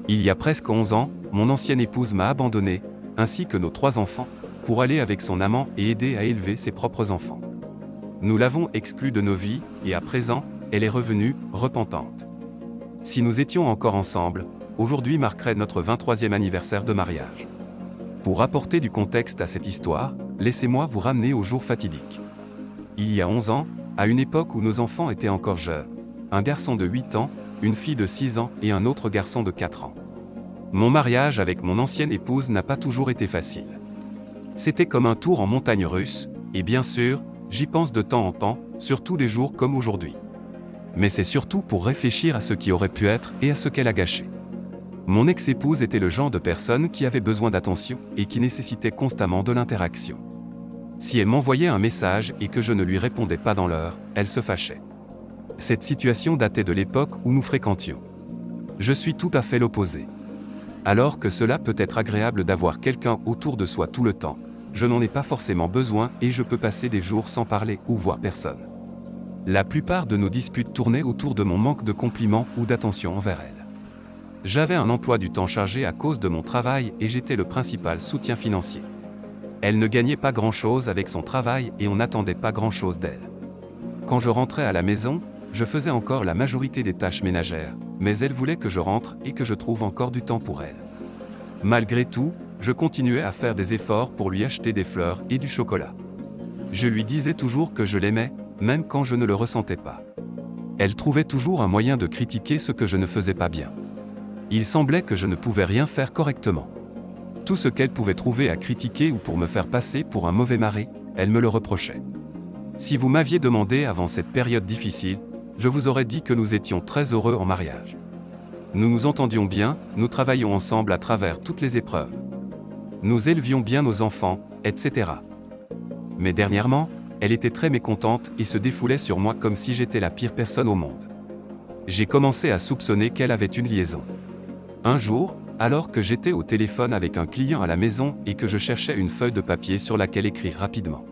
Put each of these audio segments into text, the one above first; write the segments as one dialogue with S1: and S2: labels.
S1: Il y a presque 11 ans, mon ancienne épouse m'a abandonné, ainsi que nos 3 enfants, pour aller avec son amant et aider à élever ses propres enfants. Nous l'avons exclue de nos vies, et à présent, elle est revenue, repentante. Si nous étions encore ensemble, aujourd'hui marquerait notre 23e anniversaire de mariage. Pour apporter du contexte à cette histoire, laissez-moi vous ramener au jour fatidique. Il y a 11 ans, à une époque où nos enfants étaient encore jeunes, un garçon de 8 ans, une fille de 6 ans et un autre garçon de 4 ans. Mon mariage avec mon ancienne épouse n'a pas toujours été facile. C'était comme un tour en montagne russe, et bien sûr, j'y pense de temps en temps, surtout des jours comme aujourd'hui. Mais c'est surtout pour réfléchir à ce qui aurait pu être et à ce qu'elle a gâché. Mon ex-épouse était le genre de personne qui avait besoin d'attention et qui nécessitait constamment de l'interaction. Si elle m'envoyait un message et que je ne lui répondais pas dans l'heure, elle se fâchait. Cette situation datait de l'époque où nous fréquentions. Je suis tout à fait l'opposé. Alors que cela peut être agréable d'avoir quelqu'un autour de soi tout le temps, je n'en ai pas forcément besoin et je peux passer des jours sans parler ou voir personne. La plupart de nos disputes tournaient autour de mon manque de compliments ou d'attention envers elle. J'avais un emploi du temps chargé à cause de mon travail et j'étais le principal soutien financier. Elle ne gagnait pas grand-chose avec son travail et on n'attendait pas grand-chose d'elle. Quand je rentrais à la maison, je faisais encore la majorité des tâches ménagères, mais elle voulait que je rentre et que je trouve encore du temps pour elle. Malgré tout, je continuais à faire des efforts pour lui acheter des fleurs et du chocolat. Je lui disais toujours que je l'aimais, même quand je ne le ressentais pas. Elle trouvait toujours un moyen de critiquer ce que je ne faisais pas bien. Il semblait que je ne pouvais rien faire correctement. Tout ce qu'elle pouvait trouver à critiquer ou pour me faire passer pour un mauvais mari, elle me le reprochait. Si vous m'aviez demandé avant cette période difficile, je vous aurais dit que nous étions très heureux en mariage. Nous nous entendions bien, nous travaillions ensemble à travers toutes les épreuves. Nous élevions bien nos enfants, etc. Mais dernièrement, elle était très mécontente et se défoulait sur moi comme si j'étais la pire personne au monde. J'ai commencé à soupçonner qu'elle avait une liaison. Un jour, alors que j'étais au téléphone avec un client à la maison et que je cherchais une feuille de papier sur laquelle écrire rapidement.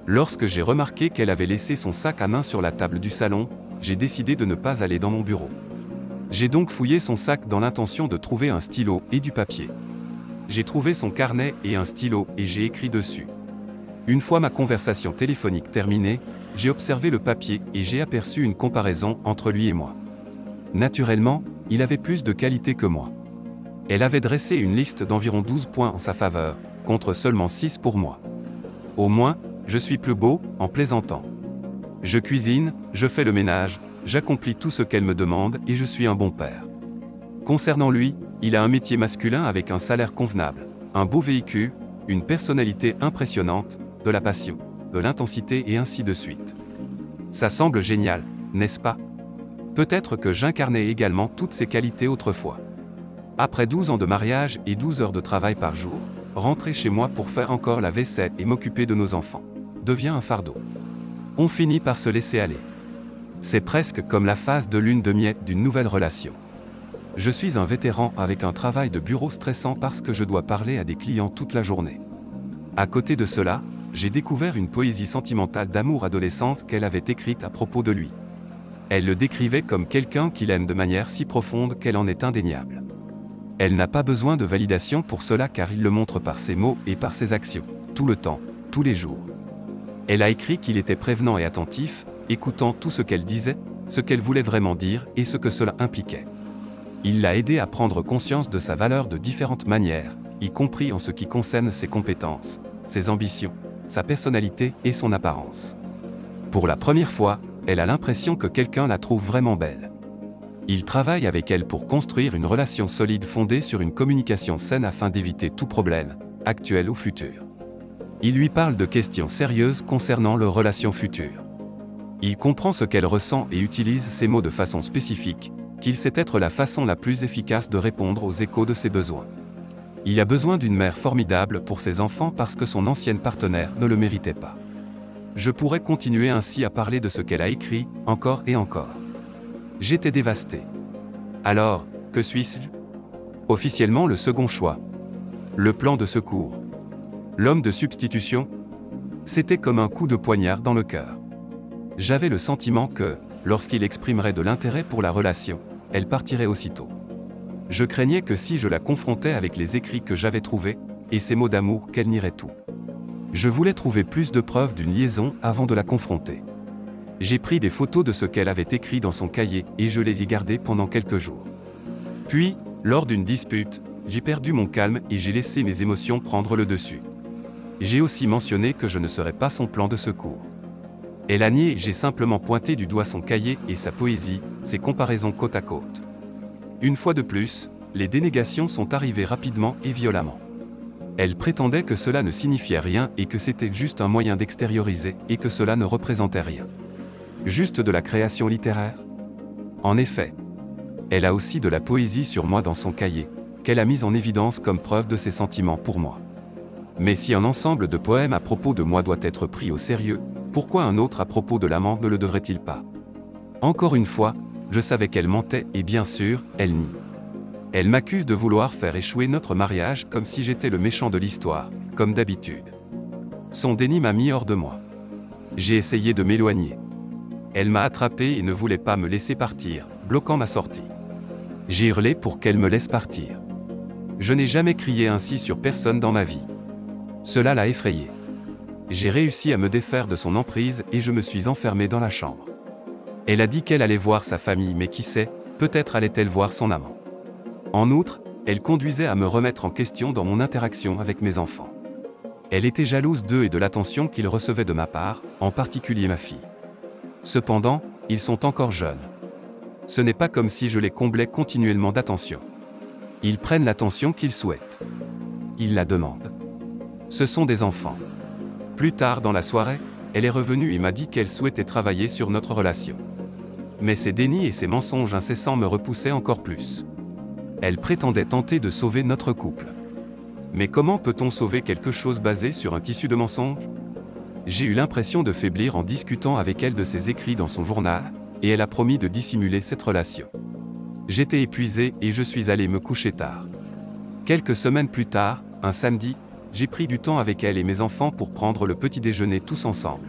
S1: Lorsque j'ai remarqué qu'elle avait laissé son sac à main sur la table du salon, j'ai décidé de ne pas aller dans mon bureau. J'ai donc fouillé son sac dans l'intention de trouver un stylo et du papier. J'ai trouvé son carnet et un stylo et j'ai écrit dessus. Une fois ma conversation téléphonique terminée, j'ai observé le papier et j'ai aperçu une comparaison entre lui et moi. Naturellement, il avait plus de qualité que moi. Elle avait dressé une liste d'environ 12 points en sa faveur, contre seulement 6 pour moi. Au moins, je suis plus beau, en plaisantant. Je cuisine, je fais le ménage, j'accomplis tout ce qu'elle me demande et je suis un bon père. Concernant lui, il a un métier masculin avec un salaire convenable, un beau véhicule, une personnalité impressionnante, de la passion, de l'intensité et ainsi de suite. Ça semble génial, n'est-ce pas? Peut-être que j'incarnais également toutes ces qualités autrefois. Après 12 ans de mariage et 12 heures de travail par jour, rentrer chez moi pour faire encore la vaisselle et m'occuper de nos enfants devient un fardeau. On finit par se laisser aller. C'est presque comme la phase de lune de miel d'une nouvelle relation. Je suis un vétéran avec un travail de bureau stressant parce que je dois parler à des clients toute la journée. À côté de cela, j'ai découvert une poésie sentimentale d'amour adolescente qu'elle avait écrite à propos de lui. Elle le décrivait comme quelqu'un qu'il aime de manière si profonde qu'elle en est indéniable. Elle n'a pas besoin de validation pour cela car il le montre par ses mots et par ses actions, tout le temps, tous les jours. Elle a écrit qu'il était prévenant et attentif, écoutant tout ce qu'elle disait, ce qu'elle voulait vraiment dire et ce que cela impliquait. Il l'a aidé à prendre conscience de sa valeur de différentes manières, y compris en ce qui concerne ses compétences, ses ambitions, sa personnalité et son apparence. Pour la première fois, elle a l'impression que quelqu'un la trouve vraiment belle. Il travaille avec elle pour construire une relation solide fondée sur une communication saine afin d'éviter tout problème, actuel ou futur. Il lui parle de questions sérieuses concernant leurs relations futures. Il comprend ce qu'elle ressent et utilise ces mots de façon spécifique, qu'il sait être la façon la plus efficace de répondre aux échos de ses besoins. Il a besoin d'une mère formidable pour ses enfants parce que son ancienne partenaire ne le méritait pas. Je pourrais continuer ainsi à parler de ce qu'elle a écrit, encore et encore. J'étais dévasté. Alors, que suis-je? Officiellement le second choix. Le plan de secours. L'homme de substitution. C'était comme un coup de poignard dans le cœur. J'avais le sentiment que, lorsqu'il exprimerait de l'intérêt pour la relation, elle partirait aussitôt. Je craignais que si je la confrontais avec les écrits que j'avais trouvés, et ses mots d'amour, qu'elle nierait tout. Je voulais trouver plus de preuves d'une liaison avant de la confronter. J'ai pris des photos de ce qu'elle avait écrit dans son cahier et je les ai gardées pendant quelques jours. Puis, lors d'une dispute, j'ai perdu mon calme et j'ai laissé mes émotions prendre le dessus. J'ai aussi mentionné que je ne serais pas son plan de secours. Elle a nié, j'ai simplement pointé du doigt son cahier et sa poésie, ses comparaisons côte à côte. Une fois de plus, les dénégations sont arrivées rapidement et violemment. Elle prétendait que cela ne signifiait rien et que c'était juste un moyen d'extérioriser et que cela ne représentait rien. Juste de la création littéraire? En effet. Elle a aussi de la poésie sur moi dans son cahier, qu'elle a mise en évidence comme preuve de ses sentiments pour moi. Mais si un ensemble de poèmes à propos de moi doit être pris au sérieux, pourquoi un autre à propos de l'amant ne le devrait-il pas? Encore une fois, je savais qu'elle mentait et bien sûr, elle nie. Elle m'accuse de vouloir faire échouer notre mariage comme si j'étais le méchant de l'histoire, comme d'habitude. Son déni m'a mis hors de moi. J'ai essayé de m'éloigner. Elle m'a attrapé et ne voulait pas me laisser partir, bloquant ma sortie. J'ai hurlé pour qu'elle me laisse partir. Je n'ai jamais crié ainsi sur personne dans ma vie. Cela l'a effrayée. J'ai réussi à me défaire de son emprise et je me suis enfermé dans la chambre. Elle a dit qu'elle allait voir sa famille, mais qui sait, peut-être allait-elle voir son amant. En outre, elle conduisait à me remettre en question dans mon interaction avec mes enfants. Elle était jalouse d'eux et de l'attention qu'ils recevaient de ma part, en particulier ma fille. Cependant, ils sont encore jeunes. Ce n'est pas comme si je les comblais continuellement d'attention. Ils prennent l'attention qu'ils souhaitent. Ils la demandent. Ce sont des enfants. Plus tard dans la soirée, elle est revenue et m'a dit qu'elle souhaitait travailler sur notre relation. Mais ses dénis et ses mensonges incessants me repoussaient encore plus. Elle prétendait tenter de sauver notre couple. Mais comment peut-on sauver quelque chose basé sur un tissu de mensonges? J'ai eu l'impression de faiblir en discutant avec elle de ses écrits dans son journal, et elle a promis de dissimuler cette relation. J'étais épuisé et je suis allé me coucher tard. Quelques semaines plus tard, un samedi, j'ai pris du temps avec elle et mes enfants pour prendre le petit déjeuner tous ensemble.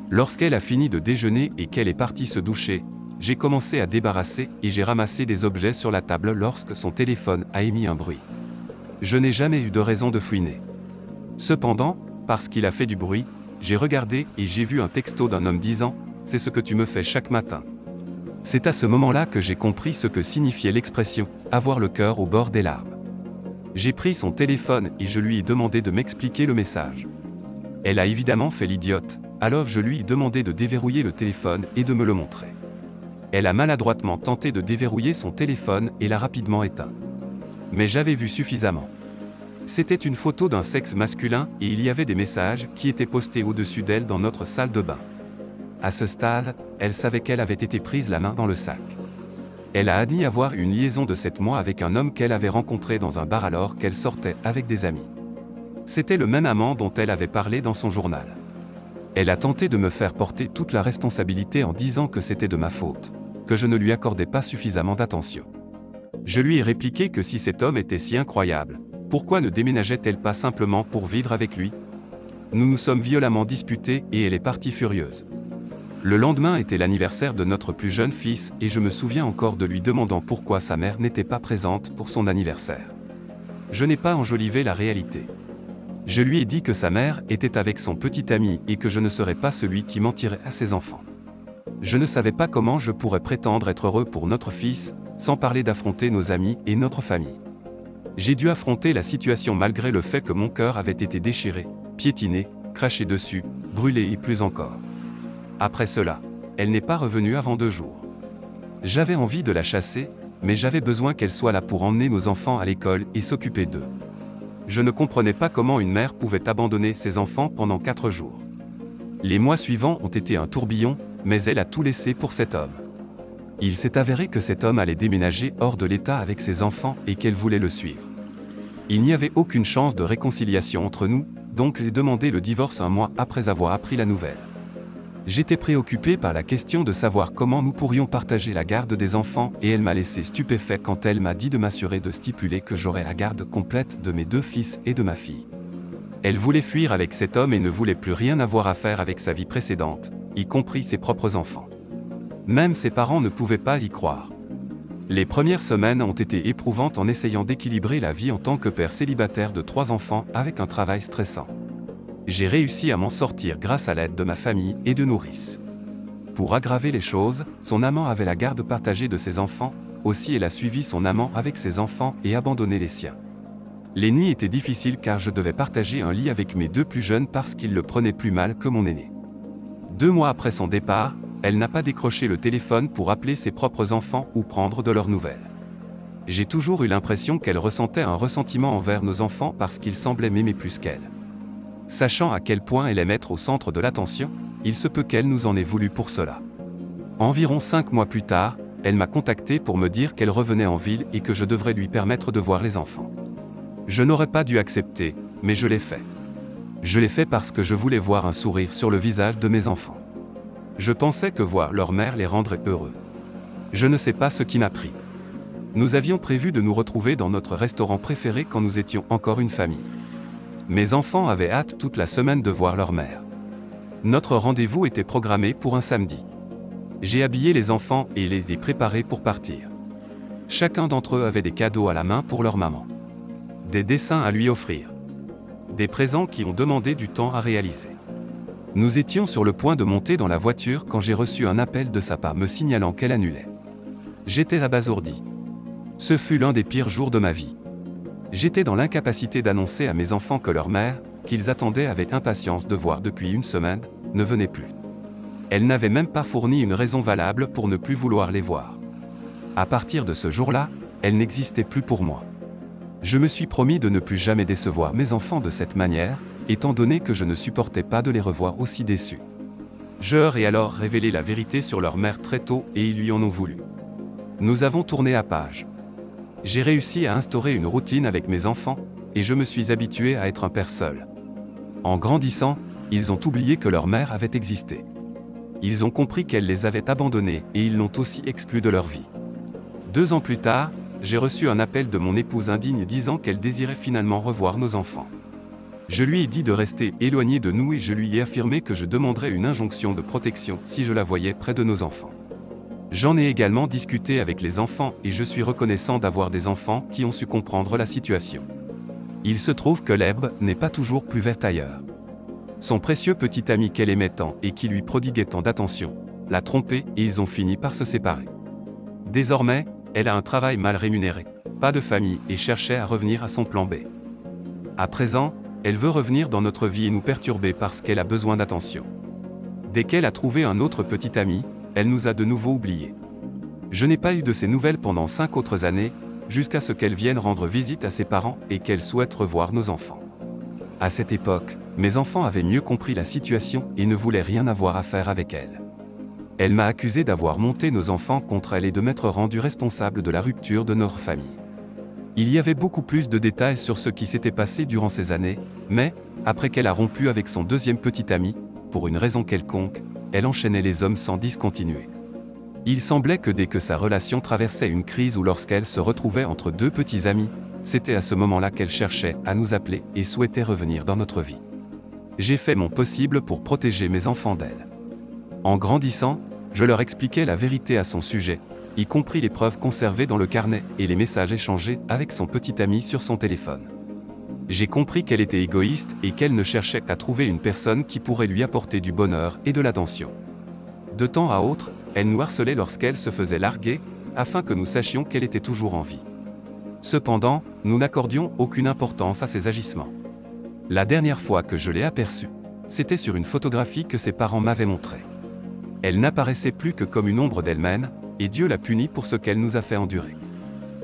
S1: Lorsqu'elle a fini de déjeuner et qu'elle est partie se doucher, j'ai commencé à débarrasser et j'ai ramassé des objets sur la table lorsque son téléphone a émis un bruit. Je n'ai jamais eu de raison de fouiner. Cependant, parce qu'il a fait du bruit, j'ai regardé et j'ai vu un texto d'un homme disant « C'est ce que tu me fais chaque matin ». C'est à ce moment-là que j'ai compris ce que signifiait l'expression « avoir le cœur au bord des larmes ». J'ai pris son téléphone et je lui ai demandé de m'expliquer le message. Elle a évidemment fait l'idiote, alors je lui ai demandé de déverrouiller le téléphone et de me le montrer. Elle a maladroitement tenté de déverrouiller son téléphone et l'a rapidement éteint. Mais j'avais vu suffisamment. C'était une photo d'un sexe masculin et il y avait des messages qui étaient postés au-dessus d'elle dans notre salle de bain. À ce stade, elle savait qu'elle avait été prise la main dans le sac. Elle a admis avoir une liaison de 7 mois avec un homme qu'elle avait rencontré dans un bar alors qu'elle sortait avec des amis. C'était le même amant dont elle avait parlé dans son journal. Elle a tenté de me faire porter toute la responsabilité en disant que c'était de ma faute, que je ne lui accordais pas suffisamment d'attention. Je lui ai répliqué que si cet homme était si incroyable, pourquoi ne déménageait-elle pas simplement pour vivre avec lui? Nous nous sommes violemment disputés et elle est partie furieuse. Le lendemain était l'anniversaire de notre plus jeune fils et je me souviens encore de lui demandant pourquoi sa mère n'était pas présente pour son anniversaire. Je n'ai pas enjolivé la réalité. Je lui ai dit que sa mère était avec son petit ami et que je ne serais pas celui qui mentirait à ses enfants. Je ne savais pas comment je pourrais prétendre être heureux pour notre fils, sans parler d'affronter nos amis et notre famille. J'ai dû affronter la situation malgré le fait que mon cœur avait été déchiré, piétiné, craché dessus, brûlé et plus encore. Après cela, elle n'est pas revenue avant 2 jours. J'avais envie de la chasser, mais j'avais besoin qu'elle soit là pour emmener nos enfants à l'école et s'occuper d'eux. Je ne comprenais pas comment une mère pouvait abandonner ses enfants pendant 4 jours. Les mois suivants ont été un tourbillon, mais elle a tout laissé pour cet homme. Il s'est avéré que cet homme allait déménager hors de l'État avec ses enfants et qu'elle voulait le suivre. Il n'y avait aucune chance de réconciliation entre nous, donc j'ai demandé le divorce 1 mois après avoir appris la nouvelle. J'étais préoccupé par la question de savoir comment nous pourrions partager la garde des enfants et elle m'a laissé stupéfait quand elle m'a dit de m'assurer de stipuler que j'aurais la garde complète de mes 2 fils et de ma fille. Elle voulait fuir avec cet homme et ne voulait plus rien avoir à faire avec sa vie précédente, y compris ses propres enfants. Même ses parents ne pouvaient pas y croire. Les premières semaines ont été éprouvantes en essayant d'équilibrer la vie en tant que père célibataire de 3 enfants avec un travail stressant. J'ai réussi à m'en sortir grâce à l'aide de ma famille et de nourrices. Pour aggraver les choses, son amant avait la garde partagée de ses enfants, aussi elle a suivi son amant avec ses enfants et abandonné les siens. Les nuits étaient difficiles car je devais partager un lit avec mes 2 plus jeunes parce qu'ils le prenaient plus mal que mon aîné. 2 mois après son départ, elle n'a pas décroché le téléphone pour appeler ses propres enfants ou prendre de leurs nouvelles. J'ai toujours eu l'impression qu'elle ressentait un ressentiment envers nos enfants parce qu'ils semblaient m'aimer plus qu'elle. Sachant à quel point elle aime être au centre de l'attention, il se peut qu'elle nous en ait voulu pour cela. Environ 5 mois plus tard, elle m'a contacté pour me dire qu'elle revenait en ville et que je devrais lui permettre de voir les enfants. Je n'aurais pas dû accepter, mais je l'ai fait. Je l'ai fait parce que je voulais voir un sourire sur le visage de mes enfants. Je pensais que voir leur mère les rendrait heureux. Je ne sais pas ce qui m'a pris. Nous avions prévu de nous retrouver dans notre restaurant préféré quand nous étions encore une famille. Mes enfants avaient hâte toute la semaine de voir leur mère. Notre rendez-vous était programmé pour un samedi. J'ai habillé les enfants et les ai préparés pour partir. Chacun d'entre eux avait des cadeaux à la main pour leur maman. Des dessins à lui offrir. Des présents qui ont demandé du temps à réaliser. Nous étions sur le point de monter dans la voiture quand j'ai reçu un appel de sa part me signalant qu'elle annulait. J'étais abasourdi. Ce fut l'un des pires jours de ma vie. J'étais dans l'incapacité d'annoncer à mes enfants que leur mère, qu'ils attendaient avec impatience de voir depuis une semaine, ne venait plus. Elle n'avait même pas fourni une raison valable pour ne plus vouloir les voir. À partir de ce jour-là, elle n'existait plus pour moi. Je me suis promis de ne plus jamais décevoir mes enfants de cette manière, étant donné que je ne supportais pas de les revoir aussi déçus. Je leur ai alors révélé la vérité sur leur mère très tôt et ils lui en ont voulu. Nous avons tourné à page. J'ai réussi à instaurer une routine avec mes enfants, et je me suis habitué à être un père seul. En grandissant, ils ont oublié que leur mère avait existé. Ils ont compris qu'elle les avait abandonnés et ils l'ont aussi exclue de leur vie. 2 ans plus tard, j'ai reçu un appel de mon épouse indigne disant qu'elle désirait finalement revoir nos enfants. Je lui ai dit de rester éloignée de nous et je lui ai affirmé que je demanderais une injonction de protection si je la voyais près de nos enfants. J'en ai également discuté avec les enfants et je suis reconnaissant d'avoir des enfants qui ont su comprendre la situation. Il se trouve que l'herbe n'est pas toujours plus verte ailleurs. Son précieux petit ami qu'elle aimait tant et qui lui prodiguait tant d'attention, l'a trompé et ils ont fini par se séparer. Désormais, elle a un travail mal rémunéré, pas de famille et cherchait à revenir à son plan B. À présent, elle veut revenir dans notre vie et nous perturber parce qu'elle a besoin d'attention. Dès qu'elle a trouvé un autre petit ami, elle nous a de nouveau oubliés. Je n'ai pas eu de ses nouvelles pendant 5 autres années, jusqu'à ce qu'elle vienne rendre visite à ses parents et qu'elle souhaite revoir nos enfants. À cette époque, mes enfants avaient mieux compris la situation et ne voulaient rien avoir à faire avec elle. Elle m'a accusé d'avoir monté nos enfants contre elle et de m'être rendu responsable de la rupture de notre famille. Il y avait beaucoup plus de détails sur ce qui s'était passé durant ces années, mais, après qu'elle a rompu avec son 2e petit ami, pour une raison quelconque, elle enchaînait les hommes sans discontinuer. Il semblait que dès que sa relation traversait une crise ou lorsqu'elle se retrouvait entre 2 petits amis, c'était à ce moment-là qu'elle cherchait à nous appeler et souhaitait revenir dans notre vie. J'ai fait mon possible pour protéger mes enfants d'elle. En grandissant, je leur expliquais la vérité à son sujet, y compris les preuves conservées dans le carnet et les messages échangés avec son petit ami sur son téléphone. J'ai compris qu'elle était égoïste et qu'elle ne cherchait qu'à trouver une personne qui pourrait lui apporter du bonheur et de l'attention. De temps à autre, elle nous harcelait lorsqu'elle se faisait larguer, afin que nous sachions qu'elle était toujours en vie. Cependant, nous n'accordions aucune importance à ses agissements. La dernière fois que je l'ai aperçue, c'était sur une photographie que ses parents m'avaient montrée. Elle n'apparaissait plus que comme une ombre d'elle-même, et Dieu l'a punie pour ce qu'elle nous a fait endurer.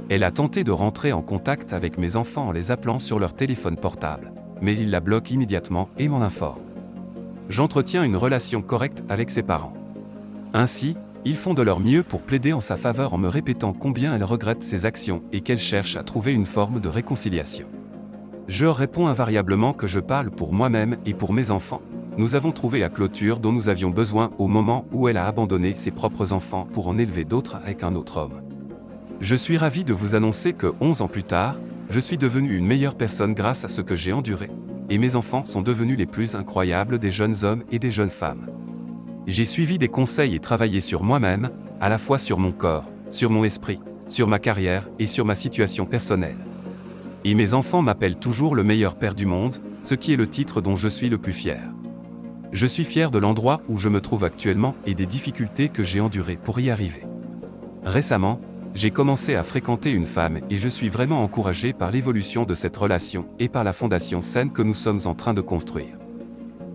S1: Elle a tenté de rentrer en contact avec mes enfants en les appelant sur leur téléphone portable, mais il la bloque immédiatement et m'en informe. J'entretiens une relation correcte avec ses parents. Ainsi, ils font de leur mieux pour plaider en sa faveur en me répétant combien elle regrette ses actions et qu'elle cherche à trouver une forme de réconciliation. Je réponds invariablement que je parle pour moi-même et pour mes enfants. Nous avons trouvé la clôture dont nous avions besoin au moment où elle a abandonné ses propres enfants pour en élever d'autres avec un autre homme. Je suis ravi de vous annoncer que 11 ans plus tard, je suis devenu une meilleure personne grâce à ce que j'ai enduré, et mes enfants sont devenus les plus incroyables des jeunes hommes et des jeunes femmes. J'ai suivi des conseils et travaillé sur moi-même, à la fois sur mon corps, sur mon esprit, sur ma carrière et sur ma situation personnelle. Et mes enfants m'appellent toujours le meilleur père du monde, ce qui est le titre dont je suis le plus fier. Je suis fier de l'endroit où je me trouve actuellement et des difficultés que j'ai endurées pour y arriver. Récemment, j'ai commencé à fréquenter une femme et je suis vraiment encouragé par l'évolution de cette relation et par la fondation saine que nous sommes en train de construire.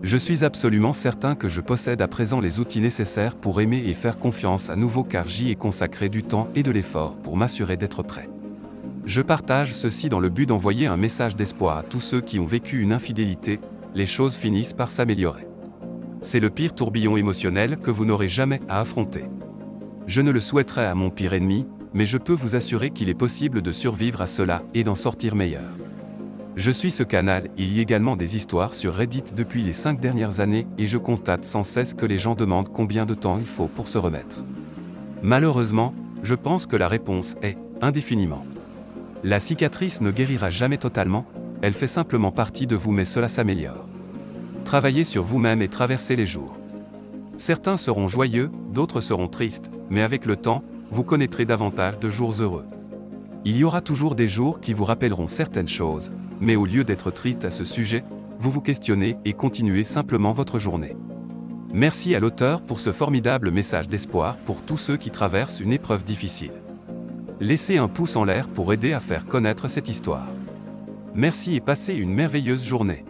S1: Je suis absolument certain que je possède à présent les outils nécessaires pour aimer et faire confiance à nouveau car j'y ai consacré du temps et de l'effort pour m'assurer d'être prêt. Je partage ceci dans le but d'envoyer un message d'espoir à tous ceux qui ont vécu une infidélité, les choses finissent par s'améliorer. C'est le pire tourbillon émotionnel que vous n'aurez jamais à affronter. Je ne le souhaiterais à mon pire ennemi, mais je peux vous assurer qu'il est possible de survivre à cela et d'en sortir meilleur. Je suis ce canal, il y a également des histoires sur Reddit depuis les 5 dernières années et je constate sans cesse que les gens demandent combien de temps il faut pour se remettre. Malheureusement, je pense que la réponse est indéfiniment. La cicatrice ne guérira jamais totalement, elle fait simplement partie de vous mais cela s'améliore. Travaillez sur vous-même et traversez les jours. Certains seront joyeux, d'autres seront tristes, mais avec le temps, vous connaîtrez davantage de jours heureux. Il y aura toujours des jours qui vous rappelleront certaines choses, mais au lieu d'être triste à ce sujet, vous vous questionnez et continuez simplement votre journée. Merci à l'auteur pour ce formidable message d'espoir pour tous ceux qui traversent une épreuve difficile. Laissez un pouce en l'air pour aider à faire connaître cette histoire. Merci et passez une merveilleuse journée.